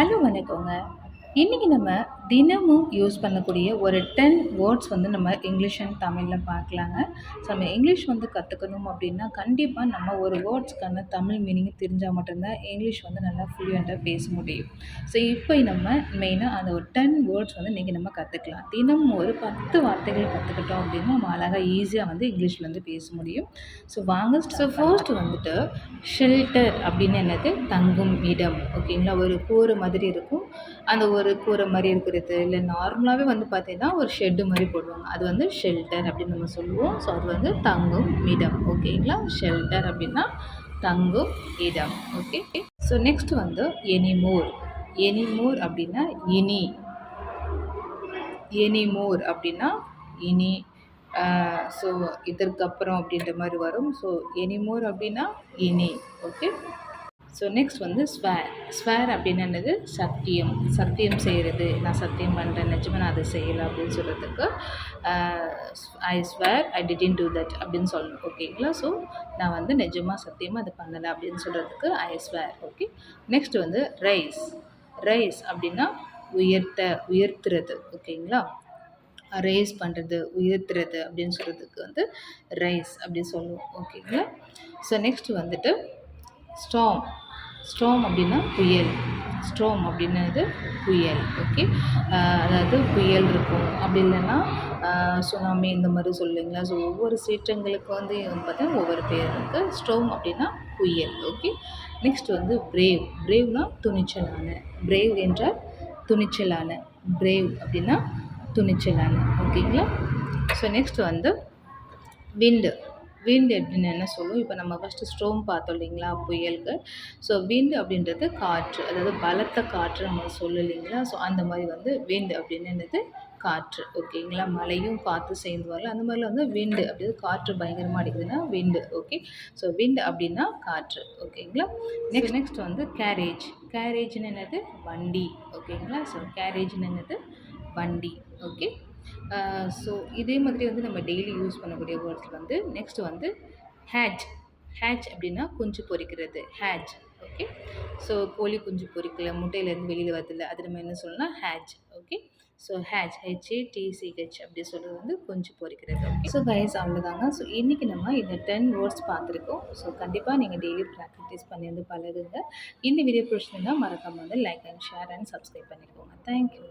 Hello வணக்கங்க. இன்னைக்கு நம்ம தினமும் யூஸ் பண்ணக்கூடிய ஒரு 10 வேர்ட்ஸ் வந்து நம்ம இங்கிலீஷ் அண்ட் தமிழ்ல பார்க்கலாங்க. ஸோ நம்ம இங்கிலீஷ் வந்து கத்துக்கணும் அப்படின்னா, கண்டிப்பா நம்ம ஒரு வேர்ட்ஸ்க்கான தமிழ் மீனிங் தெரிஞ்சா மட்டும் தான் இங்கிலீஷ் வந்து நல்லா ஃப்ளூயன்ட்டா பேச முடியும். ஸோ இப்போ நம்ம மெயினா அந்த ஒரு 10 வேர்ட்ஸ் வந்து இன்னைக்கு நம்ம கத்துக்கலாம். தினமும் ஒரு 10 வார்த்தைகள் கத்துக்கிட்டோம் அப்படின்னா, நம்ம அழகா ஈஸியா வந்து இங்கிலீஷ்ல வந்து பேச முடியும். ஸோ வாங்க ஃபர்ஸ்ட் வந்துட்டு ஷெல்டர் அப்படின்னு என்னது? தங்கும் இடம். ஓகேங்களா? ஒரு கூரை மாதிரி இருக்கும். அந்த ஒரு கூரை மாரி இருக்கிறது, இல்ல நார்மலாவே வந்து பார்த்தீங்கன்னா, ஒரு ஷெட்டு மாரி போடுவாங்க. அது வந்து ஷெல்டர் அப்படின்னு நம்ம சொல்லுவோம். ஸோ அது வந்து தங்கும் இடம். ஓகேங்களா? ஷெல்டர் அப்படின்னா தங்கும் இடம். ஓகே. ஸோ நெக்ஸ்ட் வந்து எனிமோர். எனிமோர் அப்படின்னா இனி. எனிமோர் அப்படின்னா இனி. ஸோ இதற்கப்புறம் அப்படின்ற மாரி வரும். ஸோ எனிமோர் அப்படின்னா இனி. ஓகே. ஸோ நெக்ஸ்ட் வந்து ஸ்வேர். ஸ்வேர் அப்படின்னா என்னது? சத்தியம். சத்தியம் செய்கிறது. நான் சத்தியம் பண்ணுறேன், நிஜமா நான் அதை செய்யலை அப்படின்னு சொல்கிறதுக்கு I swear I didn't do that அப்படின்னு சொல்லணும். ஓகேங்களா? ஸோ நான் வந்து நிஜமாக சத்தியமாக அதை பண்ணலை அப்படின்னு சொல்கிறதுக்கு ஐ ஸ்வேர். ஓகே. நெக்ஸ்ட் வந்து ரைஸ். ரைஸ் அப்படின்னா உயர்த்துறது. ஓகேங்களா? ரேஸ் பண்ணுறது, உயர்த்துறது அப்படின்னு சொல்கிறதுக்கு வந்து ரைஸ் அப்படின்னு சொல்லுவோம். ஓகேங்களா? ஸோ நெக்ஸ்ட் வந்துட்டு ஸ்டார்ம். ஸ்டார்ம் அப்படின்னா புயல். ஸ்டார்ம் அப்படின்னது புயல். ஓகே. அதாவது புயல் இருக்கும், அப்படி இல்லைன்னா சுனாமி இந்த மாதிரி சொல்லுவீங்களா. ஸோ ஒவ்வொரு சீற்றங்களுக்கு வந்து பார்த்தீங்கன்னா ஒவ்வொரு பேர் இருக்குது. ஸ்டார்ம் அப்படின்னா புயல். ஓகே. நெக்ஸ்ட் வந்து பிரேவ். பிரேவ்னா துணிச்சலான. பிரேவ் என்றால் துணிச்சலான. பிரேவ் அப்படின்னா துணிச்சலான. ஓகேங்களா? ஸோ நெக்ஸ்ட் வந்து விண்டு. விண்ட் அப்படின்னு என்ன சொல்லுவோம்? இப்போ நம்ம ஃபஸ்ட்டு ஸ்ட்ரோம் பார்த்தோம் இல்லைங்களா புயலுக்கு. ஸோ விண்ட் அப்படின்றது காற்று, அதாவது பலத்த காற்று நம்ம சொல்லும் இல்லைங்களா. ஸோ அந்த மாதிரி வந்து விண்ட் அப்படின்னு என்னது? காற்று. ஓகேங்களா? மழையும் காற்று சேர்ந்து வரல, அந்த மாதிரிலாம் வந்து விண்டு அப்படின்னு காற்று பயங்கரமாக அடிக்குதுன்னா விண்டு. ஓகே. ஸோ விண்ட் அப்படின்னா காற்று. ஓகேங்களா? நெக்ஸ்ட் வந்து கேரேஜ். கேரேஜ்னு என்னது? வண்டி. ஓகேங்களா? ஸோ கேரேஜ்னு என்னது? வண்டி. ஓகே. ஸோ இதே மாதிரி வந்து நம்ம டெய்லி யூஸ் பண்ணக்கூடிய வேர்ட்ஸ் வந்து நெக்ஸ்ட் வந்து ஹேட்ச். ஹேட்ச் அப்படின்னா குஞ்சு பொரிக்கிறது. ஹேட்ச். ஓகே. ஸோ கோழி குஞ்சு பொரிக்கல, முட்டையிலேருந்து வெளியில் வரதில்ல, அது நம்ம என்ன சொல்லலாம்? Hatch. Okay. So hatch, HATCH அப்படி சொல்கிறது வந்து குஞ்சு பொரிக்கிறது. ஓகே. ஸோ கைஸ் அவ்வளோதாங்க. ஸோ இன்றைக்கி நம்ம இந்த 10 வேர்ட்ஸ் பார்த்துருக்கோம். ஸோ கண்டிப்பாக நீங்கள் டெய்லி ப்ராக்டிஸ் பண்ணி வந்து பழகுங்க. இந்த வீடியோ பிடிச்சிருந்தா மறக்காம வந்து like and share and subscribe பண்ணிக்கோங்க. தேங்க்யூ.